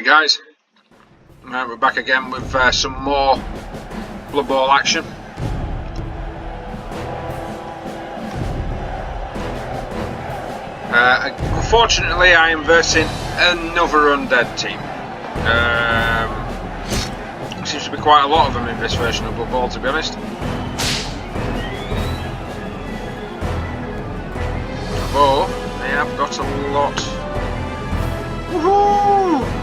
Right guys, we're back again with some more Blood Bowl action. Unfortunately I am versing another Undead team. Seems to be quite a lot of them in this version of Blood Bowl, to be honest. Oh, they have got a lot. Woohoo!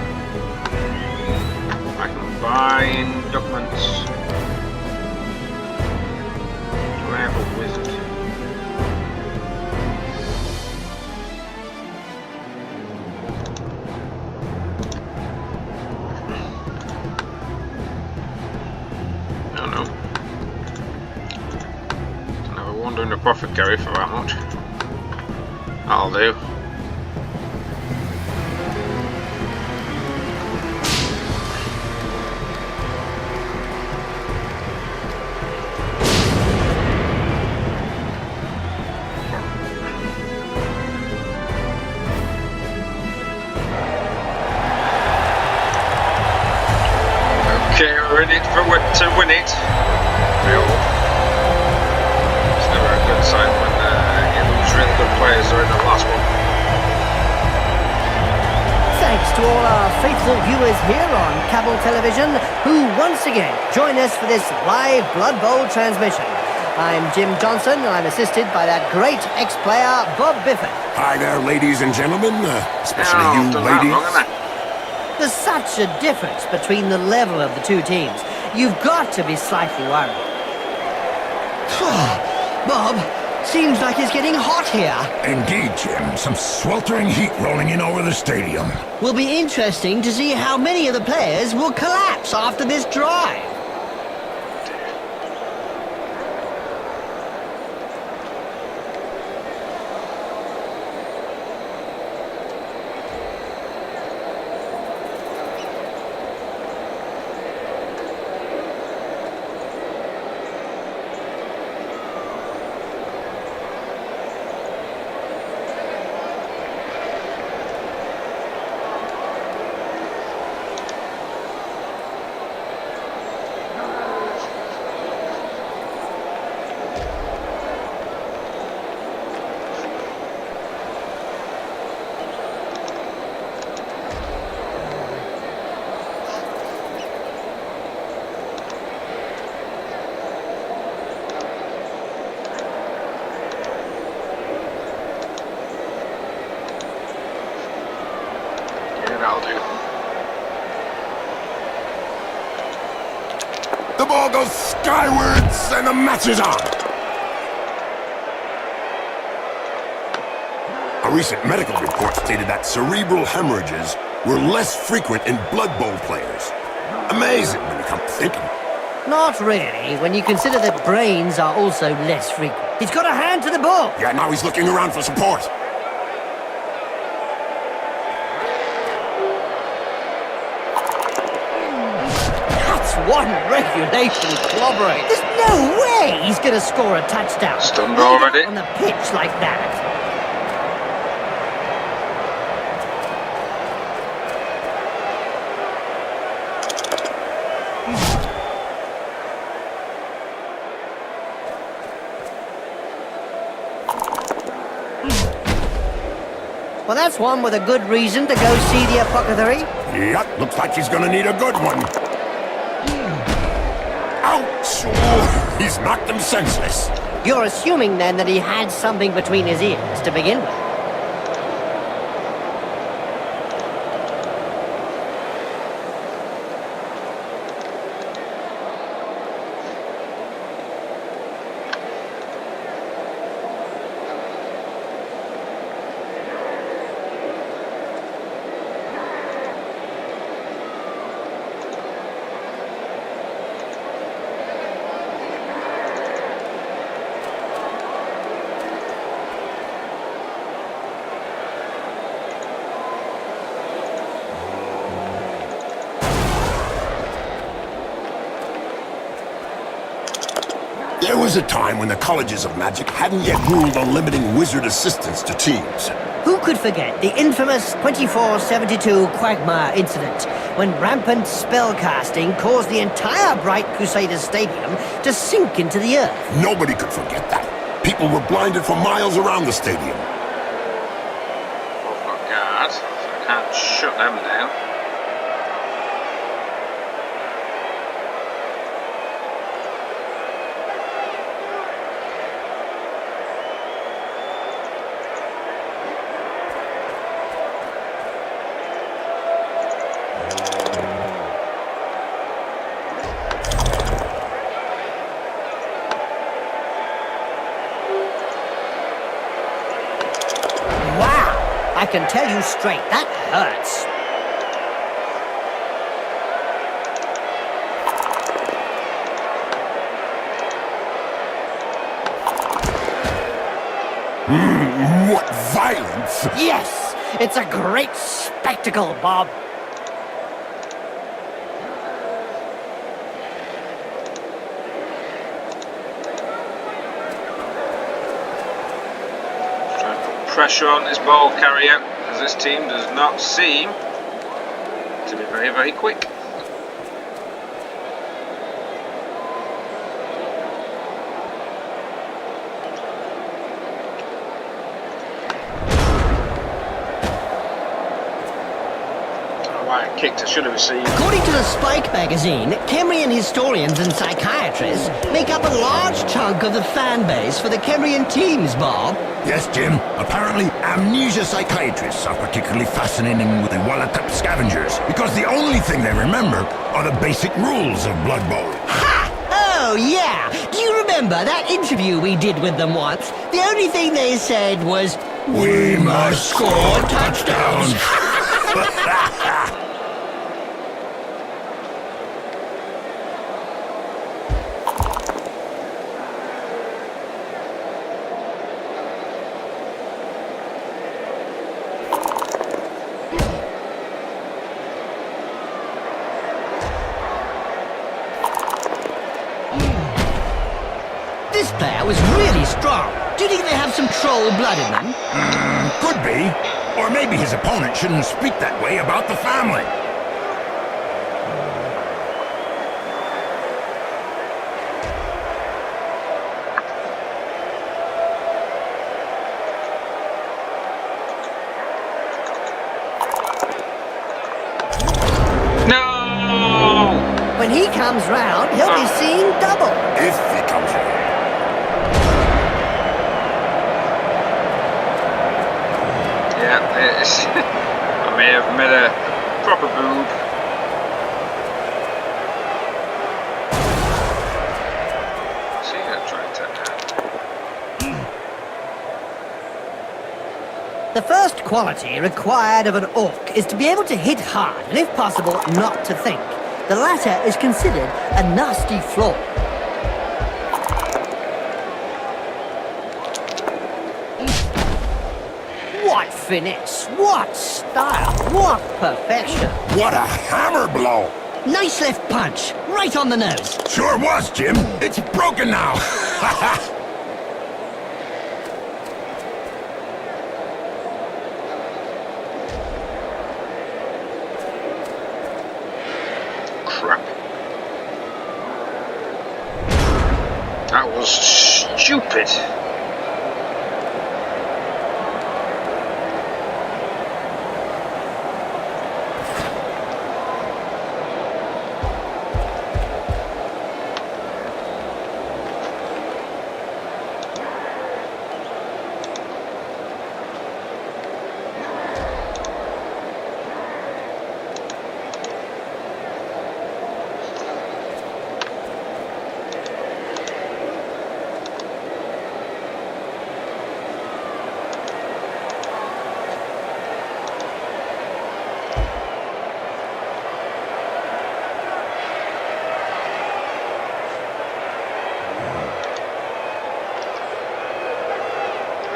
I can buy documents. Do I have a wizard? No. Don't have a wandering apothecary for that much. That'll do. Okay, we're in it to win it. It's never a good sign when you lose really good players during the last one. Thanks to all our faithful viewers here on cable television who once again join us for this live Blood Bowl transmission. I'm Jim Johnson and I'm assisted by that great ex-player Bob Bifford. Hi there, ladies and gentlemen, especially you ladies. There's such a difference between the level of the two teams. You've got to be slightly worried. Bob, seems like it's getting hot here. Indeed, Jim. Some sweltering heat rolling in over the stadium. Will be interesting to see how many of the players will collapse after this drive. That'll do. The ball goes skywards and the match is on. A recent medical report stated that cerebral hemorrhages were less frequent in Blood Bowl players. Amazing when you come to thinking. Not really, when you consider that brains are also less frequent. He's got a hand to the ball. Yeah, now he's looking around for support. One regulation clobbering. There's no way he's going to score a touchdown. Stunned already. On the pitch like that. Well, that's one with a good reason to go see the apothecary. Yep, looks like he's going to need a good one. Ouch! Oh, he's knocked him senseless. You're assuming, then, that he had something between his ears to begin with. There was a time when the colleges of magic hadn't yet ruled on limiting wizard assistants to teams. Who could forget the infamous 2472 Quagmire incident, when rampant spellcasting caused the entire Bright Crusaders Stadium to sink into the earth? Nobody could forget that. People were blinded for miles around the stadium. Both got guards, so I can't shut them down. I can tell you straight, that hurts. What violence! Yes, it's a great spectacle, Bob. Pressure on this ball carrier, as this team does not seem to be very, very quick. Why I kicked, I should have received. According to the Spike magazine, Kemrian historians and psychiatrists make up a large chunk of the fan base for the Kemrian teams, Bob. Yes, Jim. Apparently, amnesia psychiatrists are particularly fascinating with the Wallatup scavengers, because the only thing they remember are the basic rules of Blood Bowl. Ha! Oh, yeah! Do you remember that interview we did with them once? The only thing they said was, We must score touchdowns! this player was really strong. Do you think they have some troll blood in them? Could be. Or maybe his opponent shouldn't speak that way about the family. No! When he comes round, he'll be seeing double. If he comes around. Yeah, it's I may have made a proper boob. See, I'm trying to take that. The first quality required of an orc is to be able to hit hard, and if possible, not to think. The latter is considered a nasty flaw. What finesse, what style, what perfection. What a hammer blow! Nice left punch, right on the nose. Sure was, Jim. It's broken now. Crap. That was stupid.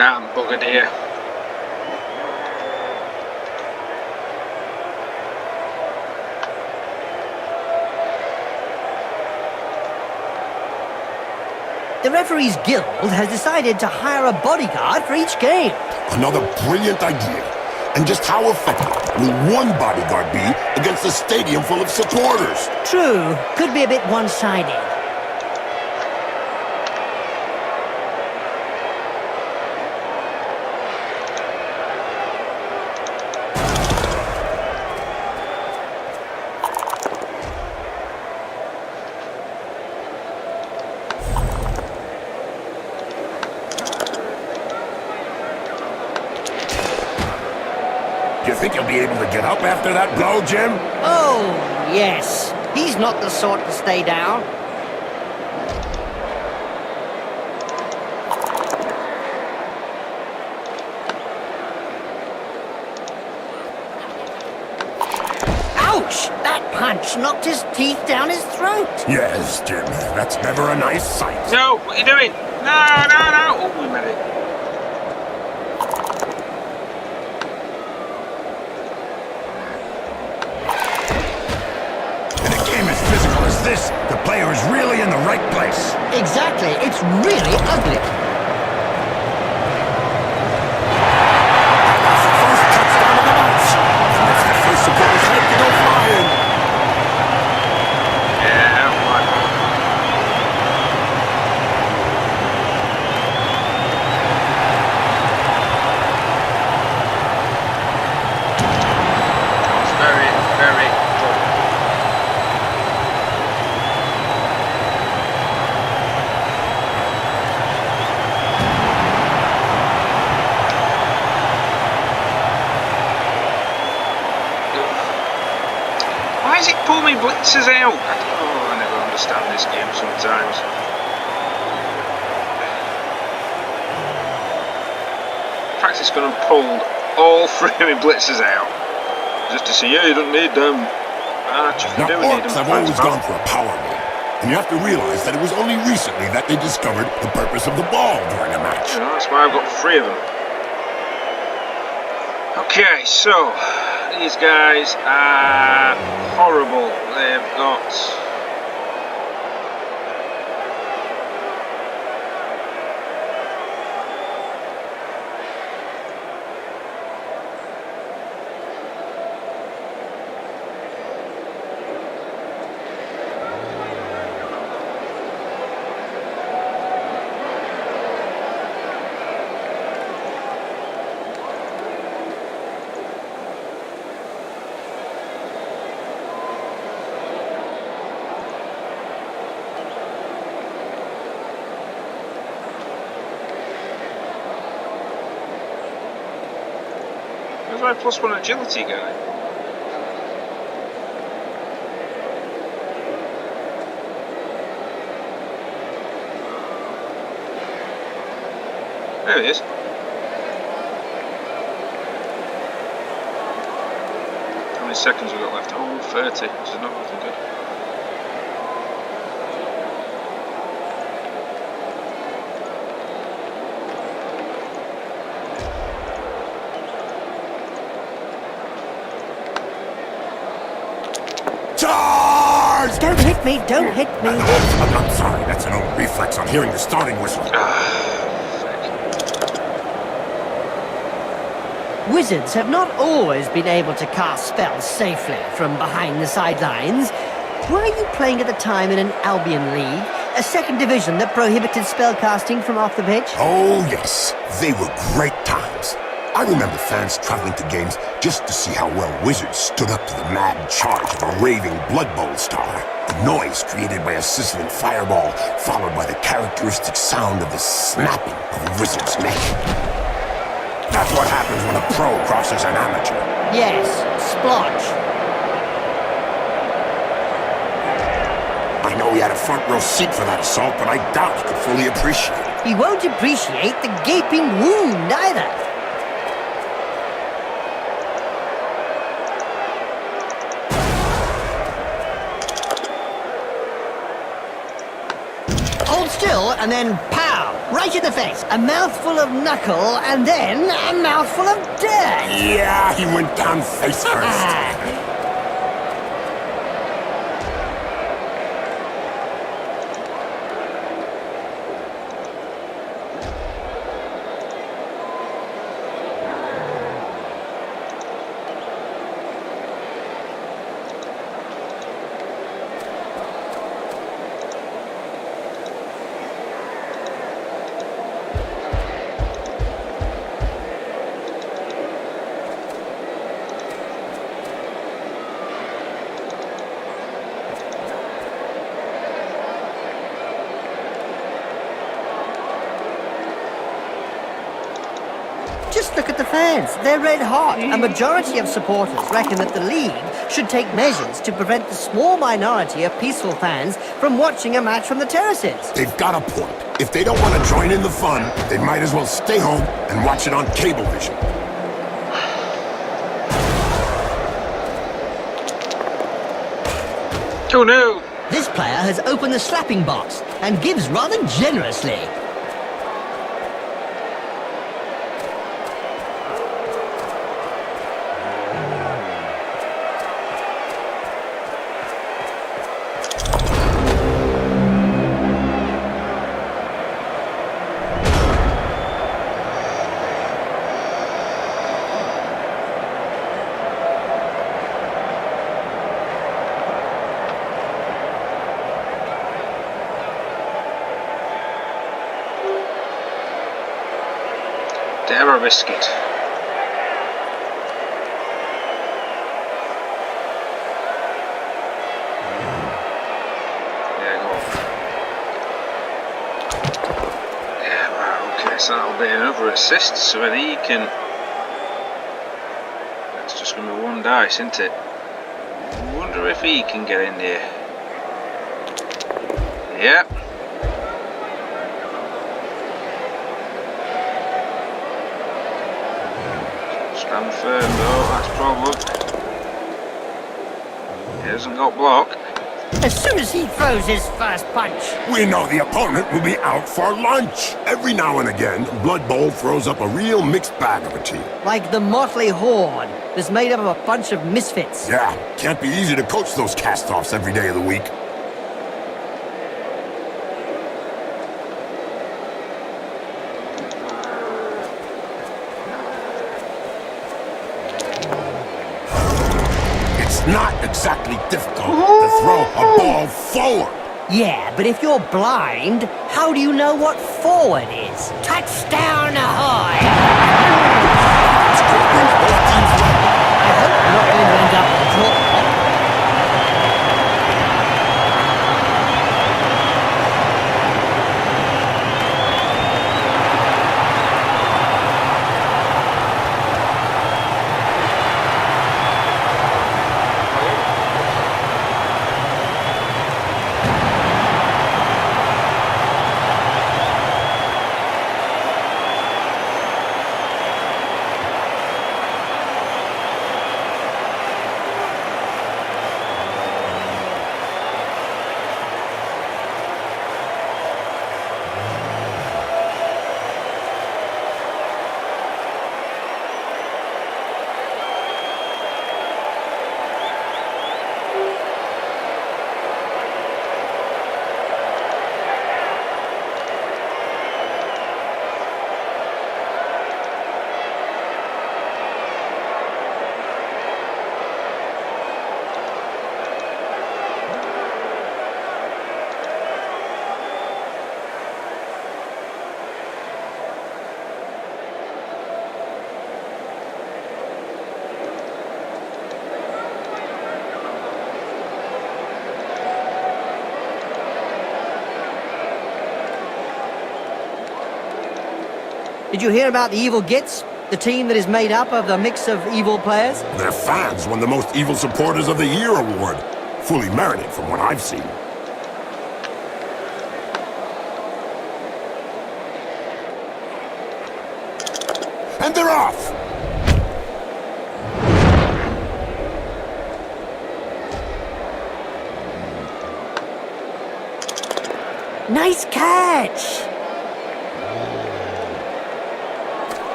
I'm buggered here. The referees guild has decided to hire a bodyguard for each game. Another brilliant idea. And just how effective will one bodyguard be against a stadium full of supporters? True, could be a bit one-sided. You think you'll be able to get up after that blow, Jim? Oh, yes. He's not the sort to stay down. Ouch! That punch knocked his teeth down his throat. Yes, Jim. That's never a nice sight. No, what are you doing? No, no, no. Oh, we made it. This, the player is really in the right place. Exactly, it's really ugly. That's the first touchdown of the match. And that's the first supporter's head to go flying. Yeah, right. It's very, very good. Why does it pull me blitzers out? Oh, I never understand this game sometimes. In fact, it's going to pull all three of my blitzers out. Just to see, yeah, you don't need them. Ah, you Now, do need Orcs them. have always gone for a power move. And you have to realize that it was only recently that they discovered the purpose of the ball during a match. Yeah, that's why I've got three of them. Okay, so these guys are horrible. They've got where's my +1 agility guy? There he is. How many seconds we got left? Oh, 30. This is not looking good. Charge! Don't hit me, don't hit me. I'm sorry, that's an old reflex on hearing the starting whistle. Wizards have not always been able to cast spells safely from behind the sidelines. Were you playing at the time in an Albion League, a second division that prohibited spellcasting from off the pitch? Oh, yes. They were great times. I remember fans traveling to games just to see how well Wizards stood up to the mad charge of a raving Blood Bowl star. The noise created by a sizzling fireball, followed by the characteristic sound of the snapping of a wizard's neck. That's what happens when a pro crosses an amateur. Yes, splotch. I know he had a front row seat for that assault, but I doubt he could fully appreciate it. He won't appreciate the gaping wound either. Hold still and then pow! Right in the face. A mouthful of knuckle and then a mouthful of dirt. Yeah, he went down face first. Just look at the fans. They're red hot. A majority of supporters reckon that the league should take measures to prevent the small minority of peaceful fans from watching a match from the terraces. They've got a point. If they don't want to join in the fun, they might as well stay home and watch it on Cablevision. Oh no! This player has opened the slapping box and gives rather generously. Terra biscuit. Yeah, go on. Yeah, right, okay, so that'll be another assist, so then he can... That's just going to be one dice, isn't it? I wonder if he can get in there. Yep. Stand firm though, that's a problem. He hasn't got block. As soon as he throws his first punch. We know the opponent will be out for lunch. Every now and again, Blood Bowl throws up a real mixed bag of a team. Like the motley horde that's made up of a bunch of misfits. Yeah, can't be easy to coach those cast-offs every day of the week. Not exactly difficult to throw a ball forward. Yeah, but if you're blind, how do you know what forward is? Touchdown ahoy! I hope I'm not going to end up with a draw. Did you hear about the Evil Gits? The team that is made up of the mix of evil players? Their fans won the Most Evil Supporters of the Year award. Fully merited from what I've seen. And they're off! Nice catch!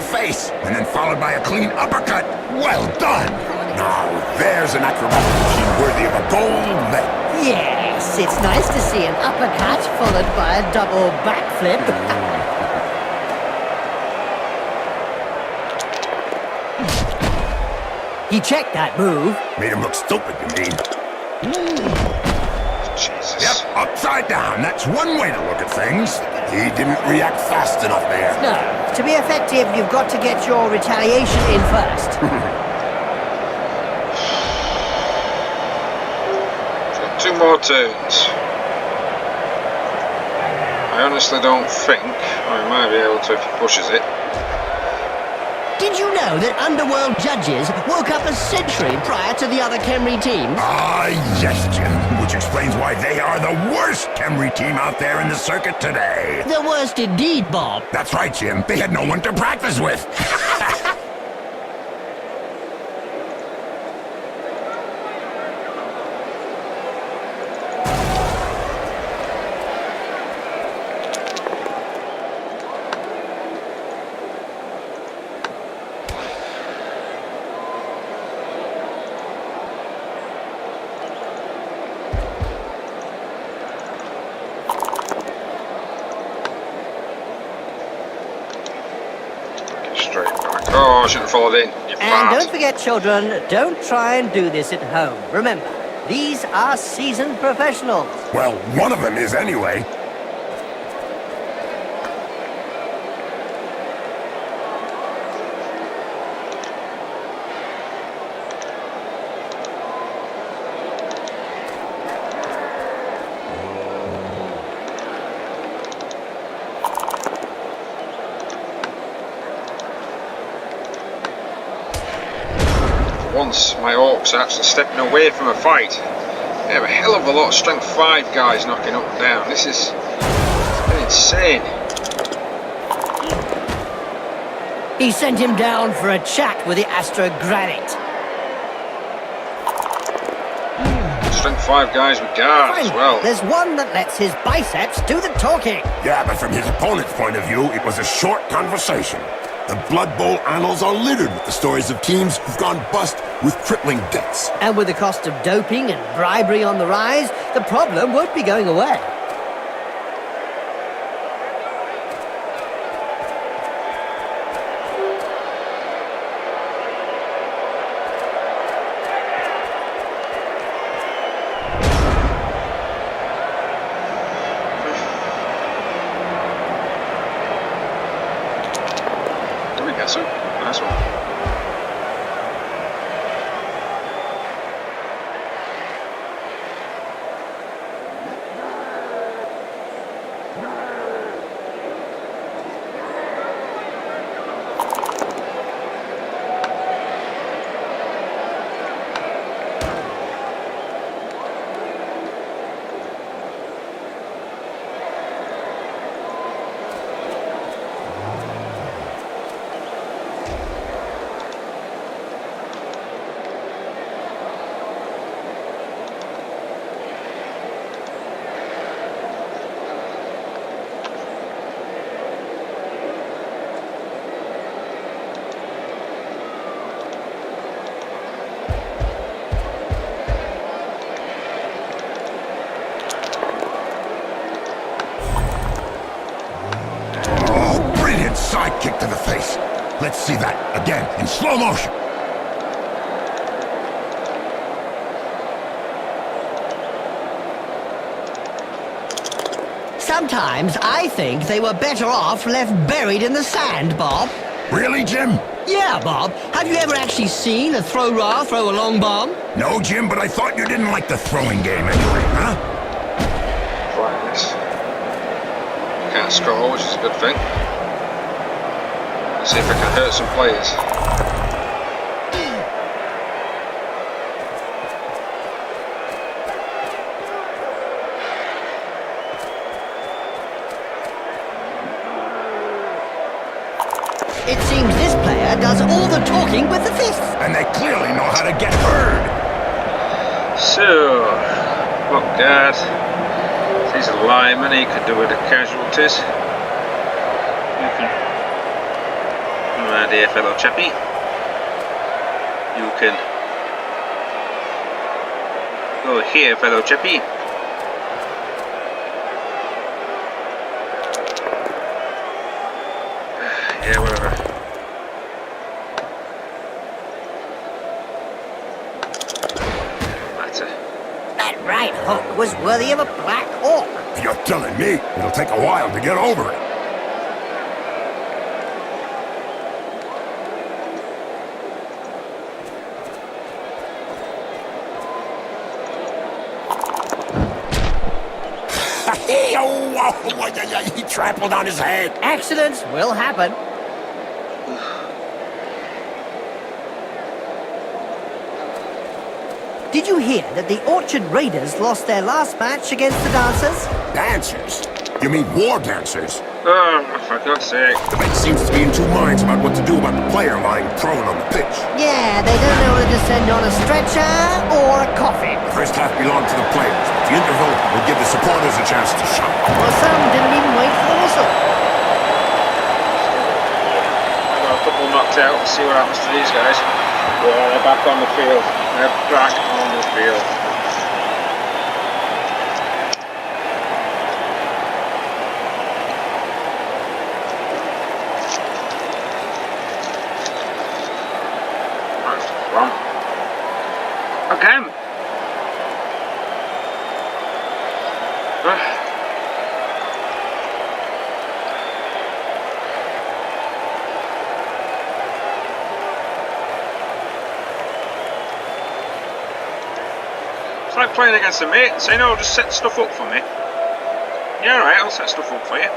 Face, and then followed by a clean uppercut. Well done! Now, there's an acrobatic machine worthy of a gold medal. Yes, it's nice to see an uppercut followed by a double backflip. He checked that move. Made him look stupid, you mean? Jesus. Yep, upside down. That's one way to look at things. He didn't react fast enough there. No, to be effective, you've got to get your retaliation in first. So 2 more turns. I honestly don't think I might be able to if he pushes it. Did you know that Underworld judges woke up a century prior to the other Khemri teams? Ah, yes, Jim. Which explains why they are the worst Khemri team out there in the circuit today. The worst indeed, Bob. That's right, Jim. They had no one to practice with. Straight back. Oh, I should have followed in. You And fart. don't forget, children, don't try and do this at home. Remember, these are seasoned professionals. Well, one of them is anyway. Once my Orcs are actually stepping away from a fight. They have a hell of a lot of strength 5 guys knocking up and down. This is insane. He sent him down for a chat with the Astro Granite. Strength 5 guys with guard as Fine. well. There's one that lets his biceps do the talking. Yeah, but from his opponent's point of view, it was a short conversation. The Blood Bowl annals are littered with the stories of teams who've gone bust with crippling debts. And with the cost of doping and bribery on the rise, the problem won't be going away. Do we get some? Nice one. Side kick to the face. Let's see that again in slow motion. Sometimes I think they were better off left buried in the sand, Bob. Really, Jim? Yeah, Bob. Have you ever actually seen a throw raw throw a long bomb? No, Jim, but I thought you didn't like the throwing game anyway, huh? Right, this. Can't score, which is a good thing. Let's see if I can hurt some players. It seems this player does all the talking with the fists. And they clearly know how to get heard. So, look, guard. He's a lineman, he could do with the casualties. You can. My dear fellow chappie. You can. Go here, fellow chappie. Yeah, whatever. Matter. right hook was worthy of a black orc. You're telling me it'll take a while to get over it. He trampled on his head. Accidents will happen. Did you hear that the Orchard Raiders lost their last match against the Dancers? Dancers? You mean war dancers? Oh, for God's sake. The bench seems to be in two minds about what to do about the player lying prone on the pitch. Yeah, they don't know whether to send on a stretcher or a coffin. The first half belonged to the players, but the interval would give the supporters a chance to shout. Well, some didn't even wait for the whistle. I got a couple knocked out. Let's see what happens to these guys. Yeah, they're back on the field. They're back on the field. One. Again. It's like playing against a mate and saying, "Oh, just set stuff up for me." Yeah, alright, I'll set stuff up for you.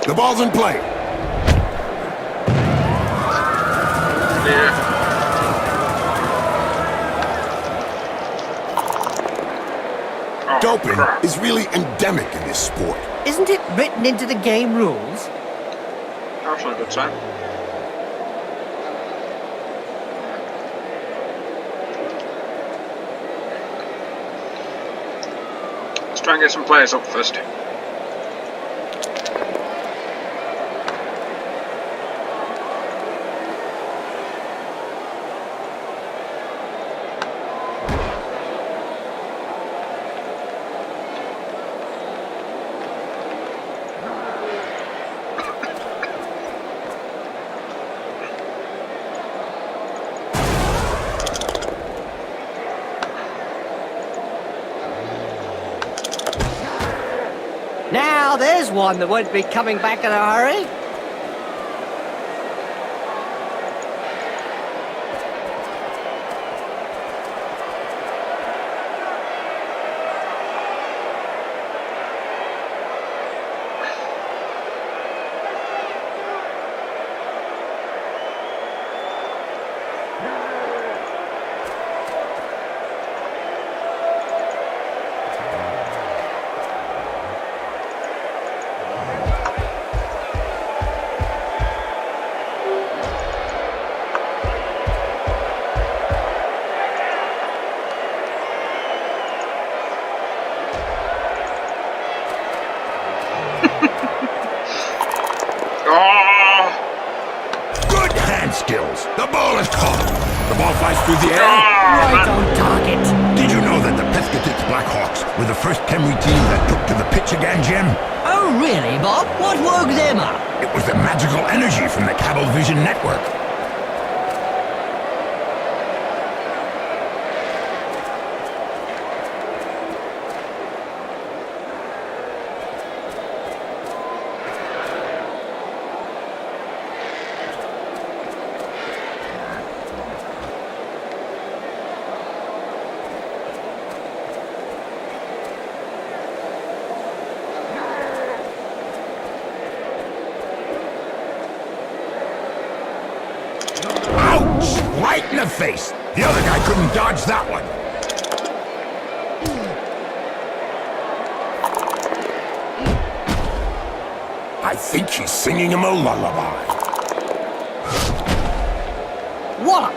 The ball's in play. Yeah. Oh, Doping crap. is really endemic in this sport. Isn't it written into the game rules? Actually a good time. Let's try and get some players up first. Now there's one that won't be coming back in a hurry. Good hand skills. The ball is caught. The ball flies through the air. Right on target. Did you know that the Pescatix Blackhawks were the first Khemri team that took to the pitch again, Jim? Oh, really, Bob? What woke them up? It was the magical energy from the Cablevision network. Ouch! Right in the face. The other guy couldn't dodge that one. I think he's singing him a lullaby. Wallop!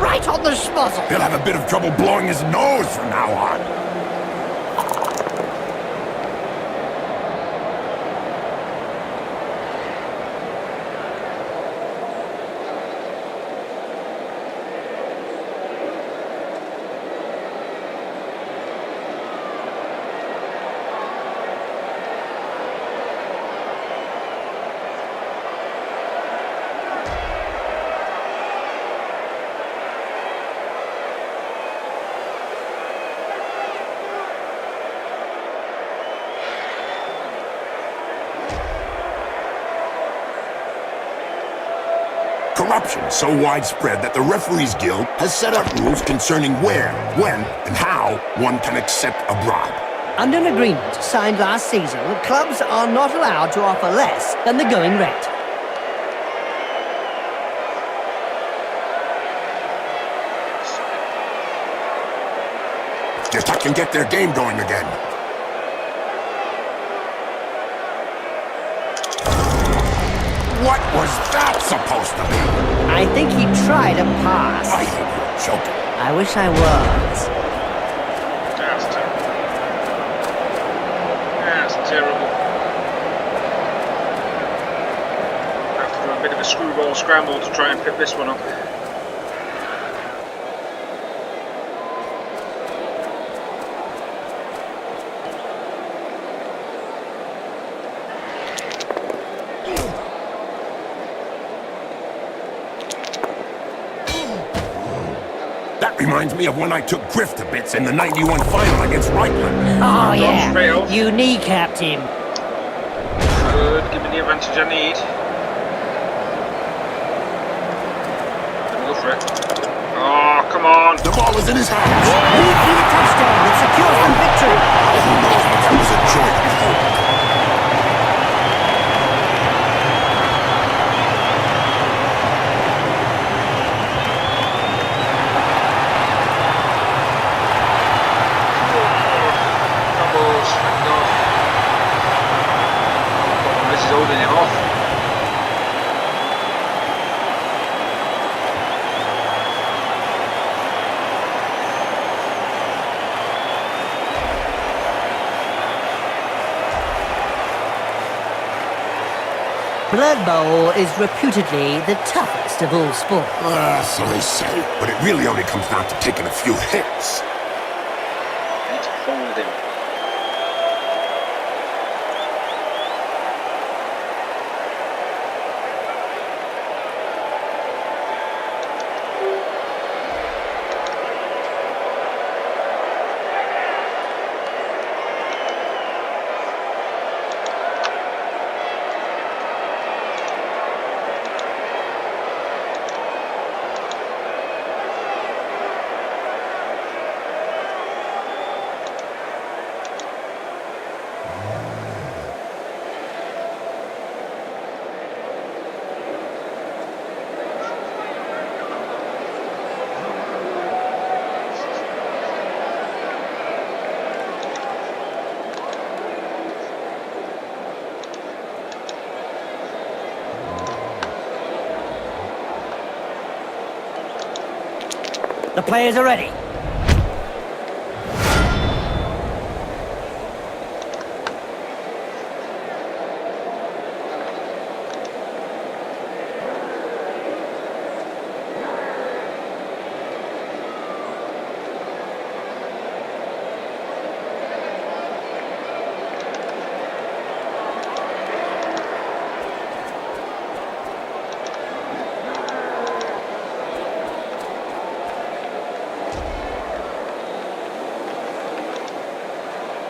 Right on the schmozzle! He'll have a bit of trouble blowing his nose from now on. Corruption is so widespread that the Referees Guild has set up rules concerning where, when, and how one can accept a bribe. Under an agreement signed last season, clubs are not allowed to offer less than the going rate. Just I can get their game going again. What was that supposed to be? I think he tried a pass. I hope you're joking. I wish I was. That's terrible. That's terrible. I have to do a bit of a screwball scramble to try and pick this one up. Reminds me of when I took Griff to bits in the 91 final against Reichland. Oh yeah, failed. you kneecapped him. Good, give me the advantage I need. Let me go for it. Oh, come on. The ball is in his hands. He a touchdown that secures them victory. Who knows what that was a joy to behold. Holding him off. Blood Bowl is reputedly the toughest of all sports. So they say, but it really only comes down to taking a few hits. I need to hold him. The players are ready.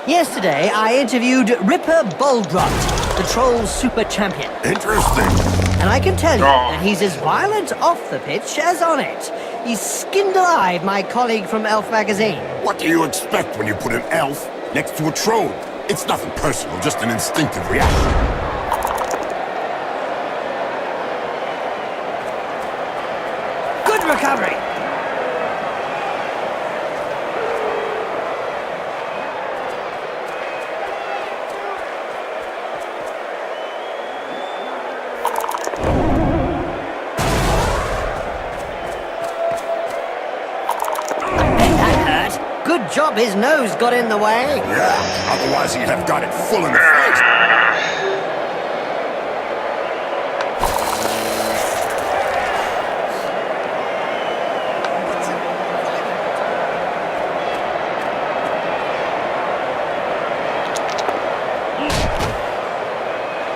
Yesterday, I interviewed Ripper Boldrot, the Troll's super champion. Interesting. And I can tell you that he's as violent off the pitch as on it. He skinned alive my colleague from Elf magazine. What do you expect when you put an elf next to a troll? It's nothing personal, just an instinctive reaction. Good recovery. job his nose got in the way. Yeah, otherwise he'd have got it full in the face.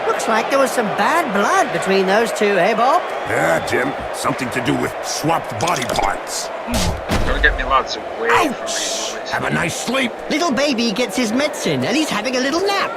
Looks like there was some bad blood between those two, eh, Bob? Yeah, Jim. Something to do with swapped body parts. Gotta get me lads away from Ouch! these mummies. Have a nice sleep. Little baby gets his medicine and he's having a little nap.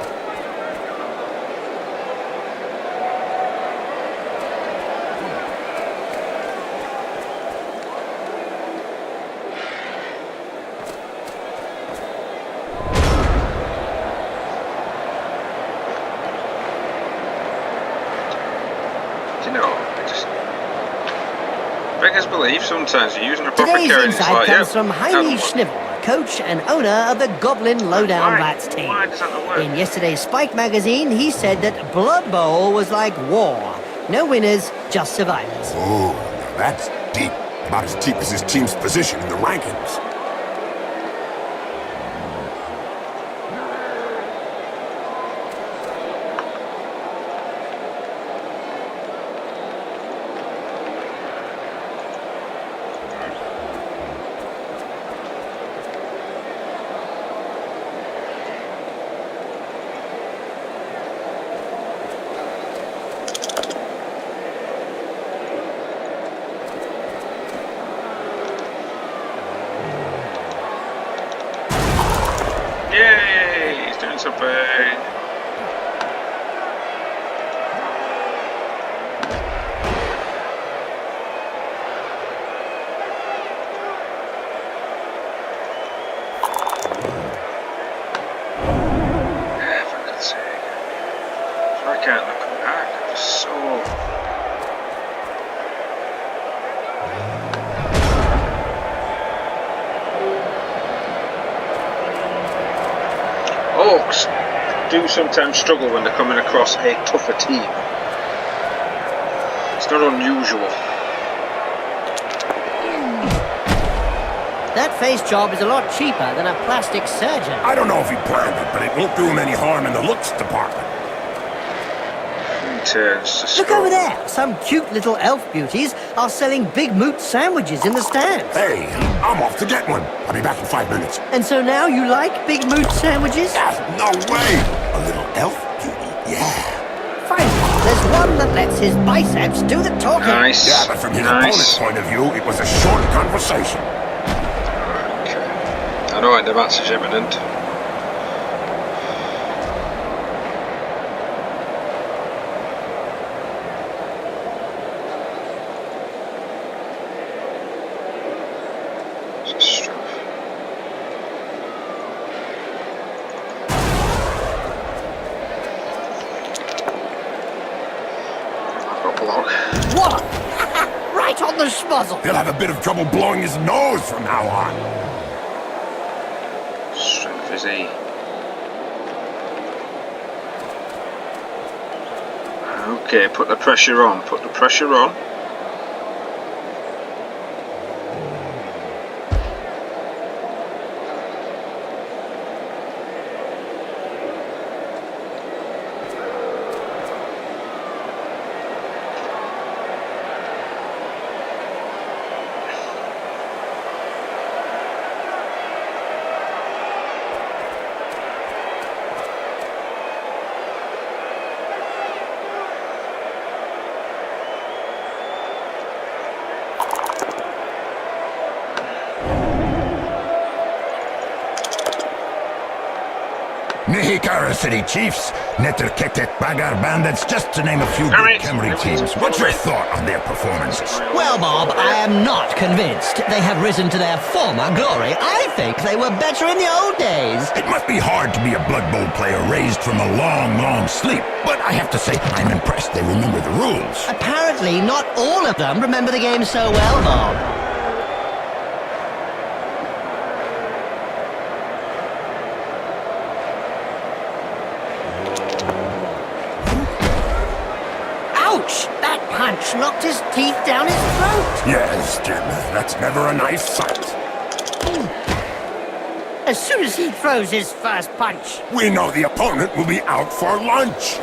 You know, it just beggars believe sometimes you're using a Today's proprietary and it's insight like, comes yeah, from Heini that'll Schnivel, coach and owner of the Goblin Lowdown Why? Rats team. Why does that not work? In yesterday's Spike magazine, he said that Blood Bowl was like war. No winners, just survivors. Oh, now that's deep. About as deep as his team's position in the rankings. Yay! He's doing something. For God's sake. So I can't look back. I'm just so. Orcs do sometimes struggle when they're coming across a tougher team. It's not unusual. That face job is a lot cheaper than a plastic surgeon. I don't know if he planned it, but it won't do him any harm in the looks department. Turns to Look over there. Some cute little elf beauties are selling big moot sandwiches in the stands. Hey, I'm off to get one. I'll be back in 5 minutes. And so now you like big moot sandwiches? No way! A little elf beauty, yeah. Fine. There's one that lets his biceps do the talking. Nice. Yeah, but from his Nice. opponent's point of view, it was a short conversation. Okay. I know the match is imminent. What? Right on the schmozzle. He'll have a bit of trouble blowing his nose from now on. Strength is E. Okay, put the pressure on. Put the pressure on. Nihikara City Chiefs, Neterketet Bagar Bandits, just to name a few good Khemri teams. What's your thought on their performances? Well, Bob, I am not convinced. They have risen to their former glory. I think they were better in the old days. It must be hard to be a Blood Bowl player raised from a long, long sleep, but I have to say, I'm impressed they remember the rules. Apparently, not all of them remember the game so well, Bob. Knocked his teeth down his throat. Yes, Jim, that's never a nice sight. as soon as he throws his first punch. We know the opponent will be out for lunch.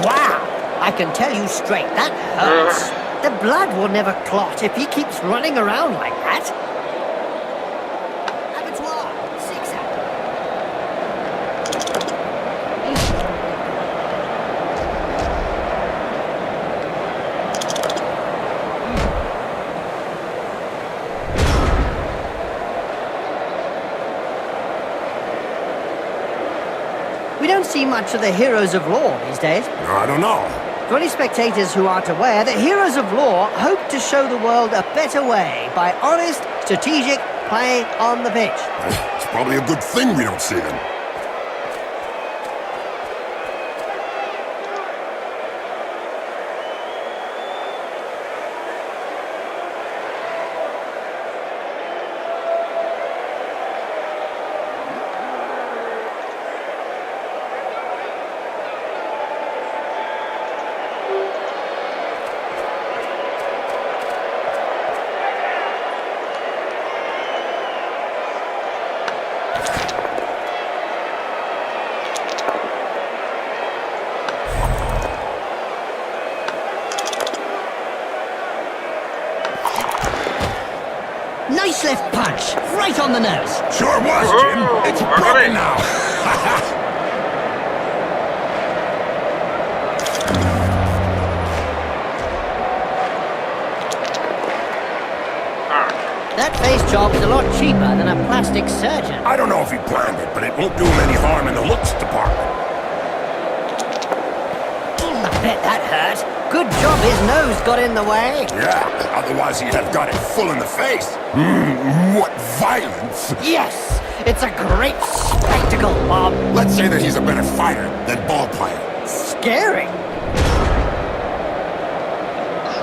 Wow! I can tell you straight, that hurts. The blood will never clot if he keeps running around like that. Abattoir, 6 out. We don't see much of the heroes of law these days. I don't know. For any spectators who aren't aware, the heroes of law hope to show the world a better way by honest, strategic play on the pitch. It's probably a good thing we don't see them. Nice left punch, right on the nose. Sure was, Jim. It's broken now. That face job is a lot cheaper than a plastic surgeon. I don't know if he planned it, but it won't do him any harm in the looks department. I bet that hurt. Good job his nose got in the way. Yeah, otherwise he'd have got it full in the face. What violence! Yes, it's a great spectacle, Bob. Let's say that he's a better fighter than ball player. Scary.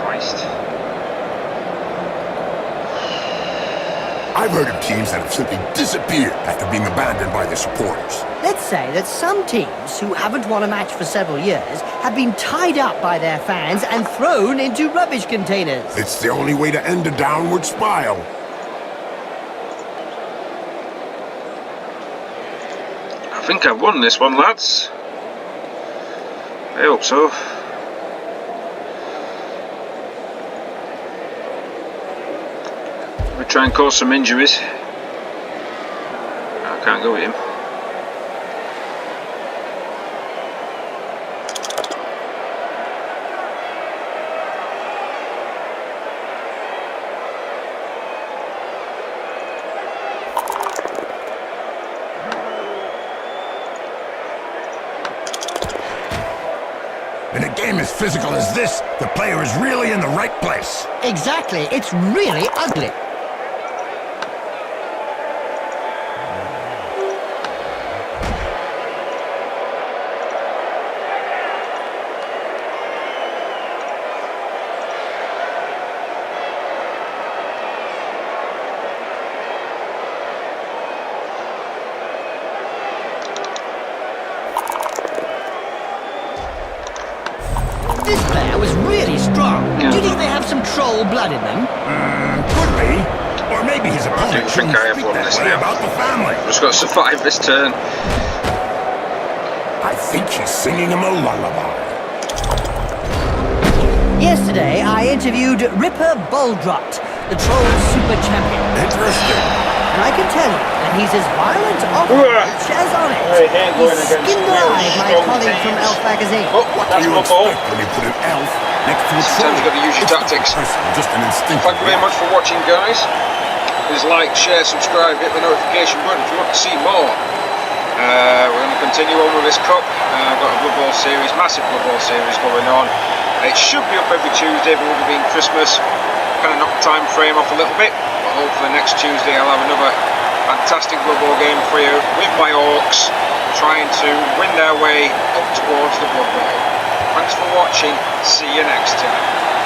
Christ. I've heard of teams that have simply disappeared after being abandoned by their supporters. Let's say that some teams who haven't won a match for several years have been tied up by their fans and thrown into rubbish containers. It's the only way to end a downward spiral. I think I've won this one, lads. I hope so. We try and cause some injuries. I can't go with him. In a game as physical as this, the player is really in the right place. Exactly, it's really ugly. This player was really strong. Yeah. Do you think they have some troll blood in them? Could be. Or maybe his opponent think shouldn't I have speak won that this way now. about the family. Just got to survive this turn. I think he's singing him a lullaby. Yesterday, I interviewed Ripper Boldrot, the troll super champion. Interesting. And I can tell you that he's as violent off Ugh. pitch as on it. Very hand He's going against skinned real alive my strong colleague from teams. Elf Magazine. Oh, What that's do you my ball. expect when you put an elf next to a Sometimes troll? you've got to use your It's not tactics. personal, just an instinctive Thank you very much reaction. for watching, guys. Please like, share, subscribe, hit the notification button if you want to see more. We're going to continue on with this cup. I've got a Blood Bowl series, massive Blood Bowl series going on. It should be up every Tuesday, but with it being Christmas, kind of knock the time frame off a little bit. But hopefully next Tuesday I'll have another fantastic Blood Bowl game for you with my Orcs, trying to win their way up towards the Blood Bowl. Thanks for watching. See you next time.